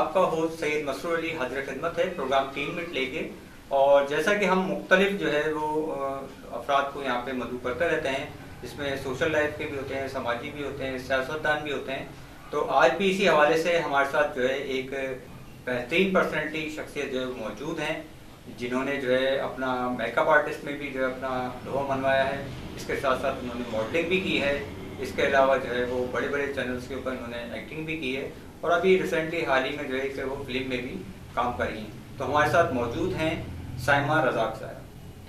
आपका होस्ट सैयद मसरूर अली हाजिर खिदमत है प्रोग्राम 3 मिनट लेके। और जैसा कि हम मुख्तलिफ जो है वो अफराद को यहाँ पे मदऊ करते रहते हैं, इसमें सोशल लाइफ के भी होते हैं, समाजी भी होते हैं, सियासतदान भी होते हैं। तो आज भी इसी हवाले से हमारे साथ जो है एक बेहतरीन पर्सनैलिटी शख्सियत जो है मौजूद हैं, जिन्होंने जो है अपना मेकअप आर्टिस्ट में भी जो है अपना लोहा मनवाया है। इसके साथ साथ उन्होंने मॉडलिंग भी की है। इसके अलावा जो है वो बड़े बड़े चैनल्स के ऊपर उन्होंने एक्टिंग भी की है और अभी रिसेंटली हाल ही में जो है कि वो फिल्म में भी काम कर रही हैं। तो हमारे साथ मौजूद हैं साइमा रज़ाक साहब।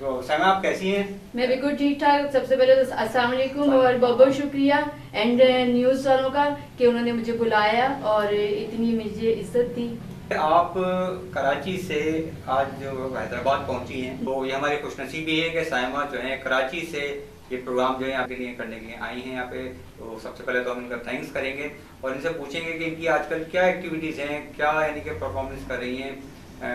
तो साइमा, आप कैसी हैं? मैं बिल्कुल ठीक ठाक। सबसे पहले तो अस्सलाम वालेकुम और बहुत बहुत शुक्रिया एंड न्यूज़ वालों का कि उन्होंने मुझे बुलाया और इतनी मुझे इज्जत दी। आप कराची से आज जो हैदराबाद पहुंची हैं, तो ये हमारी खुशनसीबी है कि साइमा जो है कराची से ये प्रोग्राम जो है यहाँ के लिए करने के लिए आई हैं यहाँ पे। तो सबसे पहले तो हम इनका थैंक्स करेंगे और इनसे पूछेंगे कि इनकी आजकल क्या एक्टिविटीज़ हैं, क्या यानी कि परफॉर्मेंस कर रही हैं,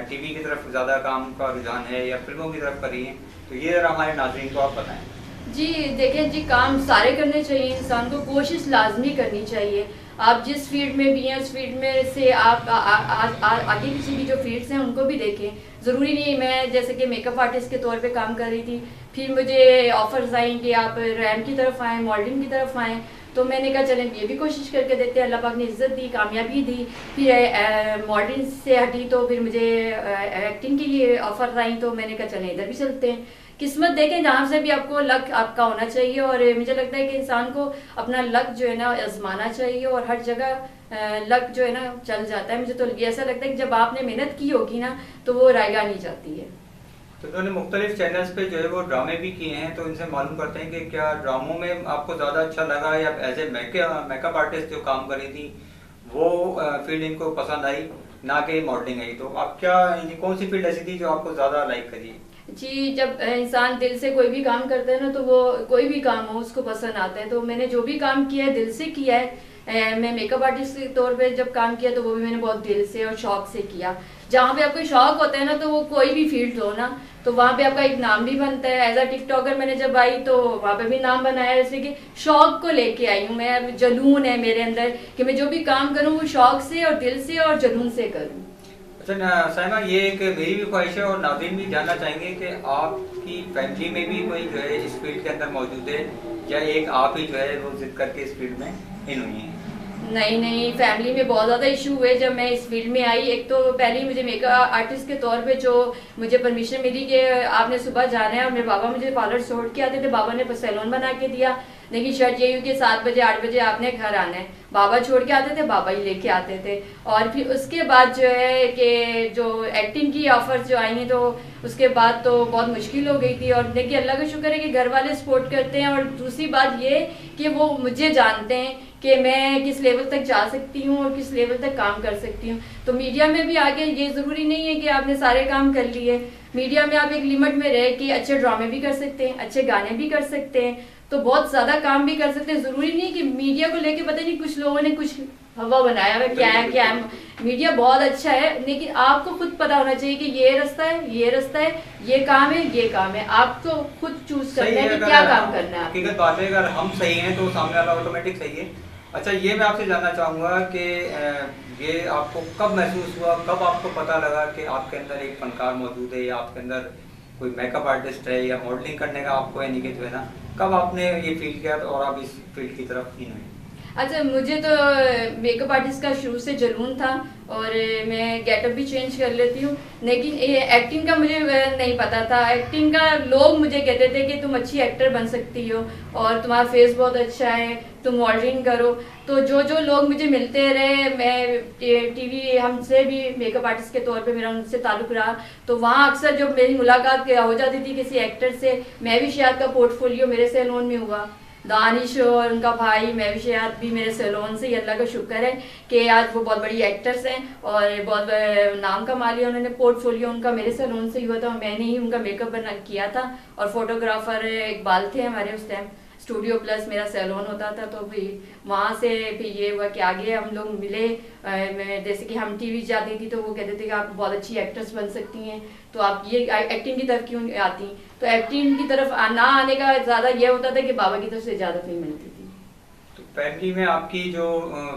टीवी की तरफ ज़्यादा काम का रुझान है या फिल्मों की तरफ कर रही हैं। तो ये ज़रा हमारे नाज़रीन को आप बताएं। जी देखें जी, काम सारे करने चाहिए, इंसान को कोशिश लाजमी करनी चाहिए। आप जिस फील्ड में भी हैं उस फील्ड में से आप आगे पीछे की जो फील्ड्स हैं उनको भी देखें। ज़रूरी नहीं मैं जैसे कि मेकअप आर्टिस्ट के तौर पे काम कर रही थी, फिर मुझे ऑफर्स आई कि आप रैम की तरफ आएँ, मॉडलिंग की तरफ आएँ। तो मैंने कहा चलें ये भी कोशिश करके देखते हैं। अल्लाह पाक ने इज़्ज़त दी, कामयाबी दी। फिर मॉडलिंग से हटी तो फिर मुझे एक्टिंग के लिए ऑफर आई, तो मैंने कहा चलें इधर भी चलते हैं। किस्मत देखें, जहाँ से भी आपको लक आपका होना चाहिए। और मुझे लगता है कि इंसान को अपना लक जो है ना आजमाना चाहिए और हर जगह लक जो है ना चल जाता है। मुझे तो ऐसा लगता है कि जब आपने मेहनत की होगी ना तो वो रायगा नहीं जाती है। तो उन्होंने मुख्तलिफ चैनल्स पे जो है वो ड्रामे भी किए हैं, तो इनसे मालूम करते हैं कि क्या ड्रामों में आपको ज़्यादा अच्छा लगा या एज ए मेकअप आर्टिस्ट जो काम कर रही थी वो फील्ड इनको पसंद आई, ना कि मॉडलिंग आई। तो आप क्या कौन सी फील्ड ऐसी थी जो आपको ज़्यादा लाइक करी? जी, जब इंसान दिल से कोई भी काम करता है ना तो वो कोई भी काम हो उसको पसंद आता है। तो मैंने जो भी काम किया है दिल से किया है। मैं मेकअप आर्टिस्ट के तौर पे जब काम किया तो वो भी मैंने बहुत दिल से और शौक से किया। जहाँ पे आपको शौक होता है ना तो वो कोई भी फील्ड हो ना तो वहाँ पे आपका एक नाम भी बनता है। एज अ टिकटॉकर मैंने जब आई तो वहाँ पे भी नाम बनाया, जैसे कि शौक को लेके आई हूँ मैं। जुनून है मेरे अंदर कि मैं जो भी काम करूँ वो शौक से और दिल से और जुनून से करूँ। अच्छा साइमा, ये एक मेरी भी ख्वाहिश है और नाज़रीन भी जानना चाहेंगे कि आपकी फैमिली में भी कोई जो है इस फील्ड के अंदर मौजूद है या एक आप ही जो है वो जिद करके इस फील्ड में इन हुई हैं? नहीं, फैमिली में बहुत ज़्यादा इशू हुए जब मैं इस फील्ड में आई। एक तो पहले ही मुझे मेकअप आर्टिस्ट के तौर पे जो मुझे परमिशन मिली कि आपने सुबह जाना है, और मेरे बाबा मुझे पार्लर छोड़ के आते थे, बाबा ने सैलून बना के दिया। लेकिन शर्त यही हुई कि 7 बजे 8 बजे आपने घर आना है। बाबा छोड़ के आते थे, बाबा ही लेके आते थे। और फिर उसके बाद जो है कि जो एक्टिंग की ऑफर्स जो आई हैं तो उसके बाद तो बहुत मुश्किल हो गई थी। और देखिए अल्लाह का शुक्र है कि घर वाले सपोर्ट करते हैं। और दूसरी बात ये कि वो मुझे जानते हैं कि मैं किस लेवल तक जा सकती हूँ और किस लेवल तक काम कर सकती हूँ। तो मीडिया में भी आगे ये ज़रूरी नहीं है कि आपने सारे काम कर लिए। मीडिया में आप एक लिमिट में रह के अच्छे ड्रामे भी कर सकते हैं, अच्छे गाने भी कर सकते हैं, तो बहुत ज़्यादा काम भी कर सकते हैं। ज़रूरी नहीं कि मीडिया को लेके पता नहीं कुछ लोगों ने कुछ हवा बनाया हुआ क्या है। मीडिया बहुत अच्छा है लेकिन आपको खुद पता होना चाहिए कि ये रास्ता है, ये रास्ता है, ये काम है, ये काम है। आपको खुद चूज करना है कि क्या काम करना है। हकीकत बात है, अगर हम सही हैं तो सामने वाला ऑटोमेटिक सही है। अच्छा, ये मैं आपसे जानना चाहूँगा कि ये आपको कब महसूस हुआ, कब आपको पता लगा कि आपके अंदर एक फनकार मौजूद है या आपके अंदर कोई मेकअप आर्टिस्ट है या मॉडलिंग करने का आपको यानी कि जो है ना, कब आपने ये फील्ड किया और आप इस फील्ड की तरफ इन हुई? अच्छा, मुझे तो मेकअप आर्टिस्ट का शुरू से जुनून था और मैं गेटअप भी चेंज कर लेती हूँ। लेकिन ये एक्टिंग का मुझे नहीं पता था। एक्टिंग का लोग मुझे कहते थे कि तुम अच्छी एक्टर बन सकती हो और तुम्हारा फेस बहुत अच्छा है, तुम मॉडलिंग करो। तो जो लोग मुझे मिलते रहे, मैं टीवी हमसे भी मेकअप आर्टिस्ट के तौर पे मेरा उनसे ताल्लुक़ रहा, तो वहाँ अक्सर जब मेरी मुलाकात हो जाती थी किसी एक्टर से, मैं भी शायद का पोर्टफोलियो मेरे सैलून में हुआ। दानिश और उनका भाई महविशात भी मेरे सैलून से, अल्लाह का शुक्र है कि आज वो बहुत बड़ी एक्टर्स हैं और बहुत नाम कमा लिया उन्होंने। पोर्टफोलियो उनका मेरे सैलून से ही हुआ था, मैंने ही उनका मेकअप बना किया था। और फोटोग्राफर इकबाल थे हमारे उस टाइम। स्टूडियो प्लस मेरा सैलून होता था। तो भी वहाँ से फिर ये हुआ कि आगे हम लोग मिले। जैसे कि हम टीवी जाती थी तो वो कहते थे कि आप बहुत अच्छी एक्ट्रेस बन सकती हैं, तो आप ये एक्टिंग की तरफ क्यों आती। तो एक्टिंग की तरफ ना आने का ज़्यादा ये होता था कि बाबा की तरफ से ज़्यादा फील मिलती थी। तो फैमिली में आपकी जो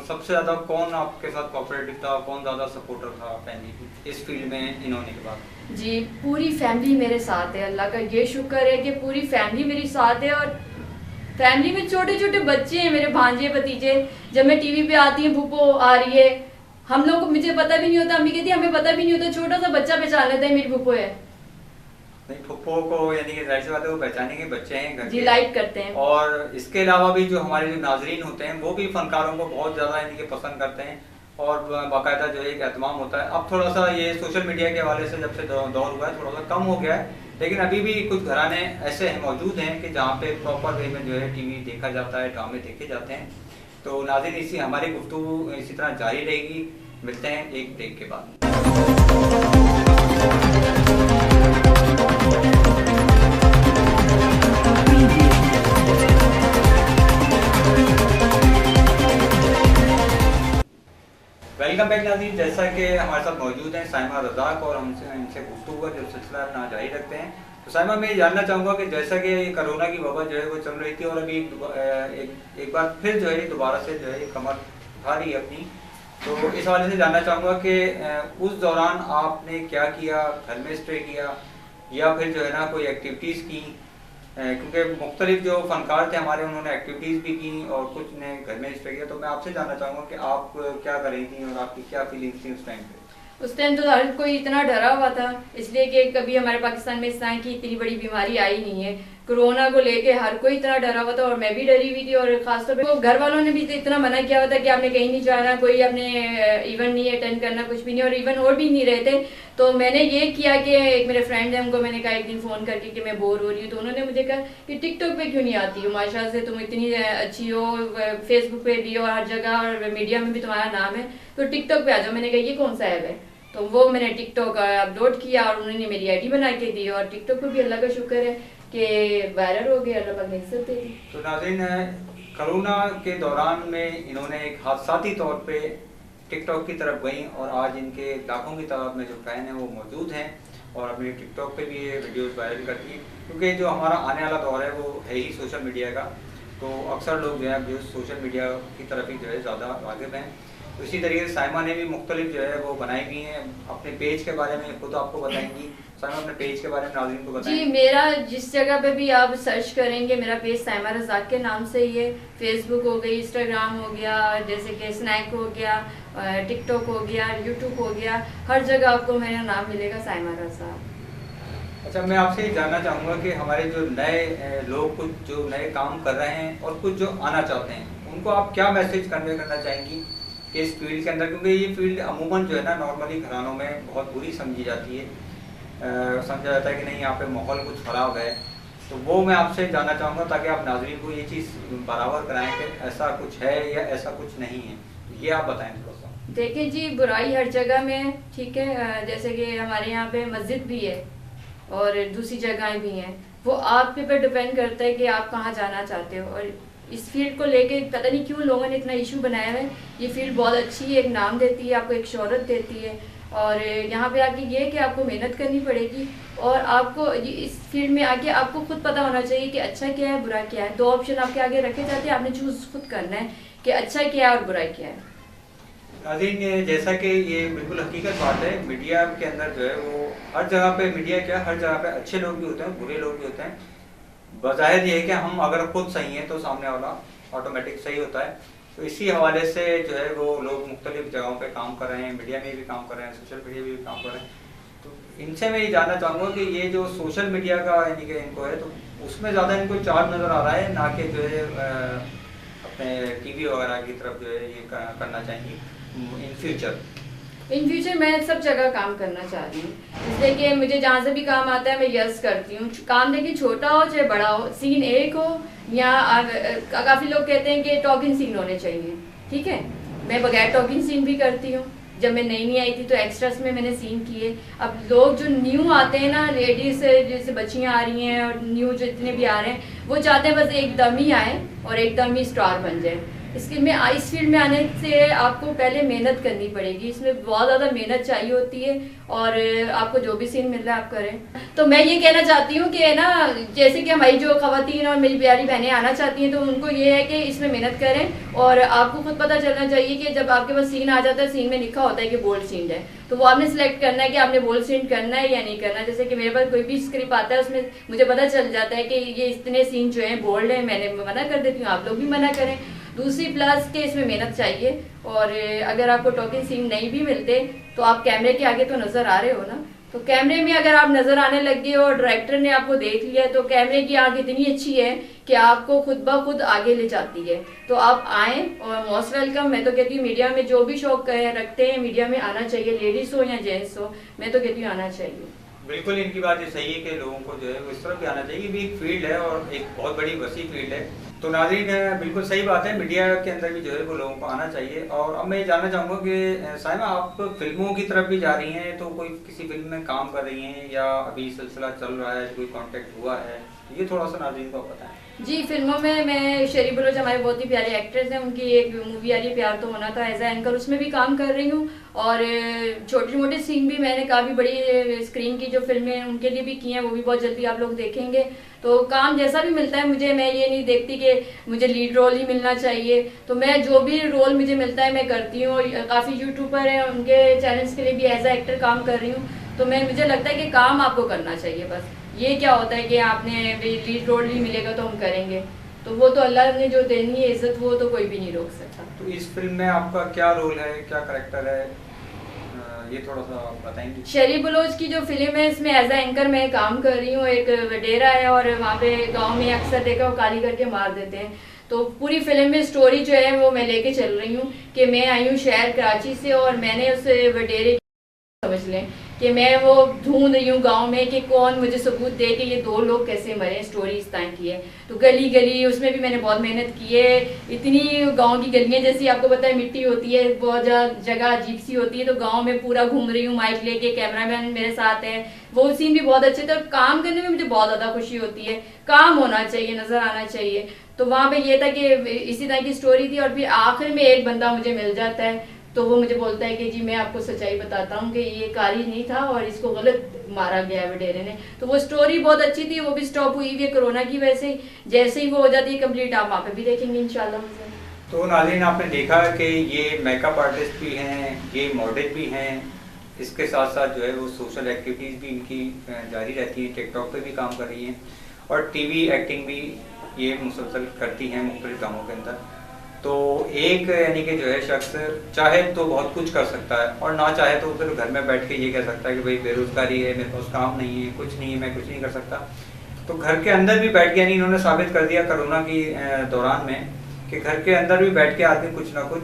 सबसे ज्यादा कौन आपके साथ कोऑपरेटिव था, कौन ज्यादा सपोर्टर था फैमिली की इस फील्ड में इन्होंने के बाद? जी, पूरी फैमिली मेरे साथ है। अल्लाह का ये शुक्र है कि पूरी फैमिली मेरे साथ है। और फैमिली में छोटे छोटे बच्चे हैं, मेरे भांजे भतीजे। जब मैं टीवी पे आती हूँ, भूपो आ रही है, हम लोग को मुझे पता भी नहीं होता, अम्मी कहती है हमें पता भी नहीं होता, छोटा सा बच्चा पहचान लेता है मेरी भूपो है। नहीं, फुप्पो को यानी कि जाहिर सी बात है वो पहचाने के बच्चे हैं घर जी, के। लाइक करते हैं। और इसके अलावा भी जो हमारे जो नाजरीन होते हैं वो भी फनकारों को बहुत ज़्यादा यानी कि पसंद करते हैं और बाकायदा जो है एक एहतमाम होता है। अब थोड़ा सा ये सोशल मीडिया के हवाले से जब से दौर हुआ है थोड़ा सा कम हो गया है, लेकिन अभी भी कुछ घराने ऐसे हैं मौजूद हैं कि जहाँ पे प्रॉपर वे में जो है टीवी देखा जाता है, ड्रामे देखे जाते हैं। तो नाज़रीन, इसी हमारी गुफ्तगू इसी तरह जारी रहेगी। मिलते हैं एक ब्रेक के बाद। वेलकम बैक नाज़रीन, जैसा कि हमारे साथ मौजूद हैं साइमा रज़ाक और हमसे इनसे गुफ्तगू का जो सिलसिला अपना जारी रखते हैं। तो साइमा, मैं ये जानना चाहूँगा कि जैसा कि कोरोना की वबा जो है वो चल रही थी और अभी एक बार फिर जो है दोबारा से जो है कमर उठा रही है अपनी, तो इस हवाले से जानना चाहूँगा कि उस दौरान आपने क्या किया, घर में स्टे किया या फिर जो है ना कोई एक्टिविटीज़ की? क्योंकि मुख्तलिफ जो फनकार थे हमारे उन्होंने एक्टिविटीज़ भी की और कुछ ने घर में स्टे किया। तो मैं आपसे जानना चाहूँगा कि आप क्या कर रही थी और आपकी क्या फीलिंग्स थी उस टाइम पे? उस टाइम तो हर कोई इतना डरा हुआ था, इसलिए कि कभी हमारे पाकिस्तान में इस तरह की इतनी बड़ी बीमारी आई नहीं है। कोरोना को लेके हर कोई इतना डरा हुआ था और मैं भी डरी हुई थी। और खासतौर पे घर वालों ने भी इतना मना किया हुआ था कि आपने कहीं नहीं जाना, कोई आपने इवेंट नहीं अटेंड करना, कुछ भी नहीं। और इवन और भी नहीं रहे थे। तो मैंने ये किया कि एक मेरे फ्रेंड है, उनको मैंने कहा एक दिन फ़ोन करके कि मैं बोर हो रही हूँ। तो उन्होंने मुझे कहा कि टिकटॉक पे क्यों नहीं आती हो, माशा से तुम इतनी अच्छी हो, फेसबुक पे भी हो, हर जगह और मीडिया में भी तुम्हारा नाम है, तो टिकटॉक पे आ जाओ। मैंने कहा ये कौन सा ऐप है? तो वो मैंने टिकटॉक अपलोड किया और उन्होंने मेरी आईडी बना के दी और टिकटॉक पे भी अल्लाह का शुक्र है कि वायरल हो गया, अल्लाह पाक ने इज्जत दे दी। तो नाज़रीन, कोरोना के दौरान में इन्होंने एक हादसाती तौर पे टिकटॉक की तरफ गई और आज इनके लाखों की तादाद में जो फैन हैं वो मौजूद हैं और अपने टिकटॉक पे भी ये वीडियोस वायरल करती हैं। क्योंकि जो हमारा आने वाला दौर है वो है ही सोशल मीडिया का, तो अक्सर लोग जो है जो सोशल मीडिया की तरफ ही जो है ज़्यादा वाकिफ़ हैं। तो इसी तरीके से साइमा ने भी मुख्तलिफ जो है वो बनाई हुई हैं। अपने पेज के बारे में खुद आपको बताएंगी साइमा, अपने पेज के बारे में नाज़रीन को बताएं। जी, मेरा जिस जगह पे भी आप सर्च करेंगे मेरा पेज साइमा रज़ाक के नाम से ही है। फेसबुक हो गई, इंस्टाग्राम हो गया, जैसे कि स्नैक हो गया, टिकटॉक हो गया, यूट्यूब हो गया, हर जगह आपको मेरा नाम मिलेगा साइमा रज़ाक। अच्छा, मैं आपसे ये जानना चाहूँगा कि हमारे जो नए लोग कुछ जो नए काम कर रहे हैं और कुछ जो आना चाहते हैं उनको आप क्या मैसेज कन्वे करना चाहेंगी कि इस फील्ड के अंदर, क्योंकि ये फील्ड अमूमन जो है ना नॉर्मली घरानों में बहुत बुरी समझी जाती है, समझा जाता है कि नहीं यहाँ पे माहौल कुछ ख़राब है। तो वो मैं आपसे जानना चाहूँगा ताकि आप नाज़रीन को ये चीज़ बराबर कराएं कि ऐसा कुछ है या ऐसा कुछ नहीं है, ये आप बताएं थोड़ा सा। देखिए जी, बुराई हर जगह में है, ठीक है। जैसे कि हमारे यहाँ पे मस्जिद भी है और दूसरी जगहें भी हैं, वो आप पे डिपेंड करता है कि आप कहाँ जाना चाहते हो। और इस फील्ड को लेके पता नहीं क्यों लोगों ने इतना इशू बनाया है। ये फील्ड बहुत अच्छी है, एक नाम देती है, आपको एक शोहरत देती है। और यहाँ पे आके ये है कि आपको मेहनत करनी पड़ेगी और आपको इस फील्ड में आके आपको खुद पता होना चाहिए कि अच्छा क्या है, बुरा क्या है। दो ऑप्शन आपके आगे रखे जाते हैं, आपने चूज खुद करना है कि अच्छा क्या है और बुरा क्या है। नाज़रीन, जैसा कि ये बिल्कुल हकीकत बात है, मीडिया के अंदर जो है वो हर जगह पे मीडिया क्या हर जगह पे अच्छे लोग भी होते हैं, बुरे लोग भी होते हैं। बज़ाहिर ये है कि हम अगर खुद सही हैं तो सामने वाला ऑटोमेटिक सही होता है। तो इसी हवाले से जो है वो लोग मुख्तलिफ जगहों पे काम कर रहे हैं, मीडिया में भी काम कर रहे हैं, सोशल मीडिया में भी काम कर रहे हैं। तो इनसे मैं ये जानना चाहूँगा कि ये जो सोशल मीडिया का यानी कि इनको है तो उसमें ज़्यादा इनको चार्ज नज़र आ रहा है, ना कि जो है अपने टीवी वगैरह की तरफ जो है ये करना चाहिए इन फ्यूचर मैं सब जगह काम करना चाह रही हूँ, इसलिए कि मुझे जहाँ से भी काम आता है मैं यस करती हूँ। काम देखिए छोटा हो चाहे बड़ा हो, सीन एक हो या काफ़ी लोग कहते हैं कि टॉकिंग सीन होने चाहिए, ठीक है। मैं बगैर टॉकिंग सीन भी करती हूँ। जब मैं नई आई थी तो एक्स्ट्रास में मैंने सीन किए। अब लोग जो न्यू आते हैं ना, लेडीज जैसे बच्चियाँ आ रही हैं और न्यू जितने भी आ रहे हैं, वो चाहते हैं बस एकदम ही आए और एकदम ही स्टार बन जाए। इस फील्ड में आने से आपको पहले मेहनत करनी पड़ेगी, इसमें बहुत ज़्यादा मेहनत चाहिए होती है और आपको जो भी सीन मिल रहा है आप करें। तो मैं ये कहना चाहती हूँ कि ना, जैसे कि हमारी जो खवातीन और मेरी प्यारी बहनें आना चाहती हैं तो उनको ये है कि इसमें मेहनत करें और आपको खुद पता चलना चाहिए कि जब आपके पास सीन आ जाता है, सीन में लिखा होता है कि बोल्ड सीन है, तो वो आपने सिलेक्ट करना है कि आपने बोल्ड सीन करना है या नहीं करना। जैसे कि मेरे पास कोई भी स्क्रिप्ट आता है उसमें मुझे पता चल जाता है कि ये इतने सीन जो हैं बोल्ड है, मैंने मना कर देती हूँ, आप लोग भी मना करें। दूसरी प्लस के इसमें मेहनत चाहिए और अगर आपको टॉकिंग सीन नहीं भी मिलते तो आप कैमरे के आगे तो नजर आ रहे हो ना, तो कैमरे में अगर आप नजर आने लग गए और डायरेक्टर ने आपको देख लिया तो कैमरे की आंख इतनी अच्छी है कि आपको खुद ब खुद आगे ले जाती है। तो आप आए और मोस्ट वेलकम। मैं तो कहती हूँ मीडिया में जो भी शौक रखते हैं मीडिया में आना चाहिए, लेडीज हो या जेंट्स हो, मैं तो कहती हूँ आना चाहिए। बिल्कुल इनकी बात ये सही है कि लोगों को जो है वो इस तरफ भी आना चाहिए, भी एक फील्ड है और एक बहुत बड़ी वसी फील्ड है। तो नाज़रीन बिल्कुल सही बात है, मीडिया के अंदर भी जो है वो लोगों को आना चाहिए। और अब मैं ये जानना चाहूँगा कि साइमा आप फिल्मों की तरफ भी जा रही हैं, तो कोई किसी फिल्म में काम कर रही हैं या अभी सिलसिला चल रहा है, कोई कॉन्टेक्ट हुआ है, ये थोड़ा सा नाज़रीन को बताएं। जी, फिल्मों में मैं शेरी बलोच हमारे बहुत ही प्यारे एक्टर्स हैं, उनकी एक मूवी आ रही है प्यार तो होना था, एज ए एंकर उसमें भी काम कर रही हूँ और छोटे मोटे सीन भी मैंने काफ़ी बड़ी स्क्रीन की जो फिल्में हैं उनके लिए भी की हैं, वो भी बहुत जल्दी आप लोग देखेंगे। तो काम जैसा भी मिलता है मुझे, मैं ये नहीं देखती कि मुझे लीड रोल ही मिलना चाहिए, तो मैं जो भी रोल मुझे मिलता है मैं करती हूँ। काफ़ी यूट्यूबर हैं, उनके चैनल्स के लिए भी एज ए एक्टर काम कर रही हूँ, तो मुझे लगता है कि काम आपको करना चाहिए। बस ये क्या होता है कि आपने लीड रोल ही मिलेगा तो हम करेंगे, तो वो तो अल्लाह ने जो देनी है इज्जत वो तो कोई भी नहीं रोक सकता। तो इस फिल्म में आपका क्या रोल है, क्या कैरेक्टर है, ये थोड़ा सा बताएंगे। शेरी बलोच की जो फिल्म है इसमें एज ए एंकर मैं काम कर रही हूँ। एक वडेरा है और वहाँ पे गांव में अक्सर देखा वो काली करके मार देते हैं, तो पूरी फिल्म में स्टोरी जो है वो मैं लेके चल रही हूँ कि मैं आई हूँ शहर कराची से और मैंने उस वडेरे समझ लें कि मैं वो ढूंढ रही हूँ गांव में कि कौन मुझे सबूत दे कि ये दो लोग कैसे मरे, स्टोरी इस तरह की है। तो गली गली उसमें भी मैंने बहुत मेहनत की है, इतनी गांव की गलियां जैसी आपको पता है मिट्टी होती है, बहुत जगह अजीब सी होती है, तो गांव में पूरा घूम रही हूँ माइक लेके, कैमरामैन मेरे साथ है, वो सीन भी बहुत अच्छे थे और काम करने में मुझे बहुत ज़्यादा खुशी होती है। काम होना चाहिए, नज़र आना चाहिए, तो वहाँ पे ये था कि इसी तरह की स्टोरी थी और फिर आखिर में एक बंदा मुझे मिल जाता है, तो वो मुझे बोलता है कि जी मैं आपको सच्चाई बताता हूँ कि ये कारी नहीं था और इसको गलत मारा गया है वडेरे ने। तो वो स्टोरी बहुत अच्छी थी, वो भी स्टॉप हुई हुई है कोरोना की वजह से, जैसे ही वो हो जाती है कंप्लीट आप वहाँ पे भी देखेंगे इंशाल्लाह। तो नाज़रीन आपने देखा कि ये मेकअप आर्टिस्ट भी हैं, ये मॉडल भी हैं, इसके साथ साथ जो है वो सोशल एक्टिविटीज़ भी इनकी जारी रहती हैं, टिकटॉक पे भी काम कर रही हैं और टीवी एक्टिंग भी ये मुसलसल करती हैं मुख्तलिफ कामों के अंदर। तो एक यानी कि जो है शख्स चाहे तो बहुत कुछ कर सकता है और ना चाहे तो उधर घर में बैठ के ये कह सकता है कि भाई बेरोजगारी है, मेरे पास काम नहीं है, कुछ नहीं है, मैं कुछ नहीं कर सकता। तो घर के अंदर भी बैठ के यानी इन्होंने साबित कर दिया कोरोना की दौरान में कि घर के अंदर भी बैठ के आदमी कुछ ना कुछ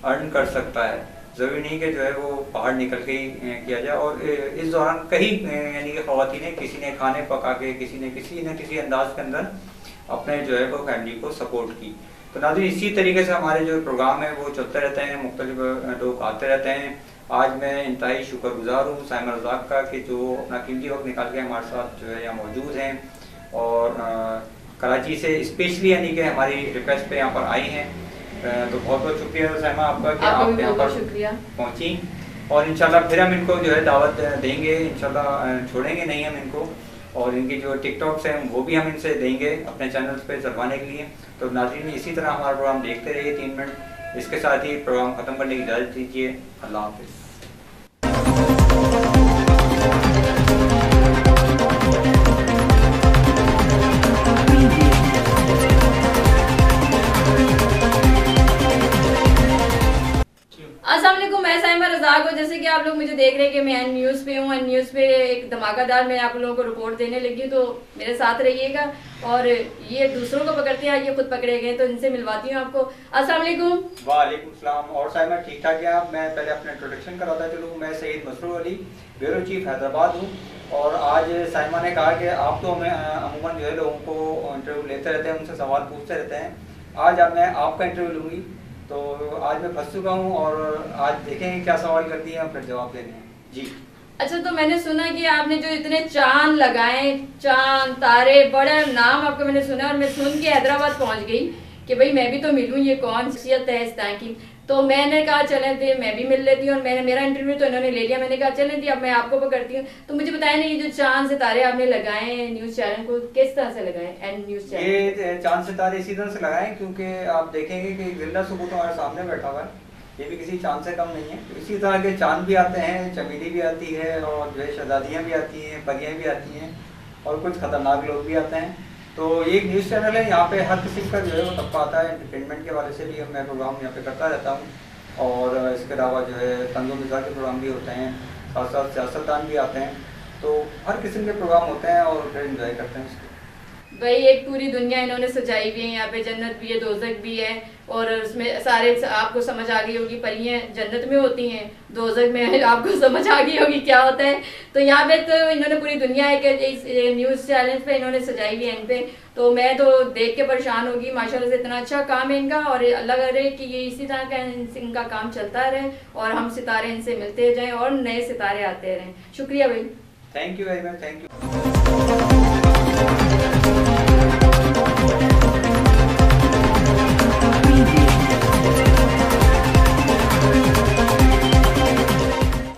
अर्न कर सकता है, ज़रूरी नहीं कि जो है वो बाहर निकल के ही किया जाए। और इस दौरान कई यानी कि ख़वातीनें किसी ने खाने पका के, किसी न किसी अंदाज के अंदर अपने जो है वो फैमिली को सपोर्ट की। तो नाज़रीन इसी तरीके से हमारे जो प्रोग्राम है वो चलते रहते हैं, मुख्तलिफ लोग आते रहते हैं। आज मैं इंतहाई शुक्रगुजार हूँ साइमा रज़ाक का कि जो अपना कीमती वक्त निकाल के हमारे साथ जो है यहाँ मौजूद हैं और कराची से स्पेशली यानी कि हमारी रिक्वेस्ट पे यहाँ पर आई हैं। तो बहुत बहुत शुक्रिया साइमा आपका कि आप यहाँ पर पहुँची और इंशाल्लाह फिर हम इनको जो है दावत देंगे, इंशाल्लाह छोड़ेंगे नहीं हम इनको, और इनकी जो टिकटॉक्स हैं वो भी हम इनसे देंगे अपने चैनल्स पे चलवाने के लिए। तो नाज़रीन इसी तरह हमारा प्रोग्राम देखते रहिए 3 मिनट। इसके साथ ही प्रोग्राम ख़त्म करने की इजाज़त दीजिए। अल्लाह हाफ़िज़। अस्सलाम वालेकुम, मैं साइमा रज़ाक हूँ। जैसे कि आप लोग मुझे देख रहे हैं कि मैं एन न्यूज़ पे हूँ, एन न्यूज़ पे एक धमाकेदार मैं आप लोगों को रिपोर्ट देने लगी हूँ, तो मेरे साथ रहिएगा। और ये दूसरों को पकड़ते हैं, ये खुद पकड़े गए, तो इनसे मिलवाती हूँ आपको। अस्सलाम वालेकुम। वालेकुम सलाम। और साइमा ठीक ठाक है आप? मैं पहले अपना इंट्रोडक्शन कराता चलूँ। मैं सईद मसरूर अली, ब्यूरो चीफ हैदराबाद हूँ। और आज साइमा ने कहा कि आप तो हमें अमूमन जो है लोगों को इंटरव्यू लेते रहते हैं, उनसे सवाल पूछते रहते हैं, आज अब मैं आपका इंटरव्यू लूँगी। तो आज मैं फंस चुका हूँ और आज देखेंगे क्या सवाल करती हैं, फिर जवाब देने हैं जी। अच्छा, तो मैंने सुना कि आपने जो इतने चांद लगाए, चांद तारे, बड़े नाम आपका मैंने सुना और मैं सुन के हैदराबाद पहुंच गई कि भाई मैं भी तो मिलूं, ये कौन शख्सियत है इस तरह की। तो मैंने कहा चलें थे मैं भी मिल लेती हूँ, और मैंने मेरा इंटरव्यू तो इन्होंने ले लिया। मैंने कहा चलें थी अब मैं आपको पकड़ती हूँ। तो मुझे बताया नहीं, ये जो चांद सितारे आपने लगाए हैं न्यूज़ चैनल को, किस तरह से लगाए एंड न्यूज़ चैनल? ये चांद सितारे इसी तरह से लगाएं क्योंकि आप देखेंगे कि जिंदा सबूत हमारे सामने बैठा हुआ है, ये भी किसी चांद से कम नहीं है। तो इसी तरह के चांद भी आते हैं, चमेली भी आती है, और जो है शहजादियाँ भी आती हैं, परियाँ भी आती हैं, और कुछ खतरनाक लोग भी आते हैं। तो ये एक न्यूज़ चैनल है, यहाँ पे हर किस्म का जो है वो तबका आता है। एंटरटेनमेंट के वाले से भी मैं प्रोग्राम यहाँ पे करता रहता हूँ, और इसके अलावा जो है तंज़ो मिज़ाज के प्रोग्राम भी होते हैं, साथ साथ सियासतदान भी आते हैं। तो हर किस्म के प्रोग्राम होते हैं और फिर इंजॉय करते हैं उसको। भाई एक पूरी दुनिया इन्होंने सजाई हुई है, यहाँ पे जन्नत भी है, दोजक भी है, और उसमें सारे आपको समझ आ गई होगी, परियां जन्नत में होती हैं, दोजक में आपको समझ आ गई होगी क्या होता है। तो यहाँ पे तो इन्होंने पूरी दुनिया इस न्यूज़ चैनल पे इन्होंने सजाई हुई है इन पे। तो मैं तो देख के परेशान होगी, माशाल्लाह से इतना अच्छा काम है इनका, और अल्लाह करे कि ये इसी तरह का इनका काम चलता रहे, और हम सितारे इनसे मिलते जाएं और नए सितारे आते रहें। शुक्रिया भाई, thank you very much, thank you.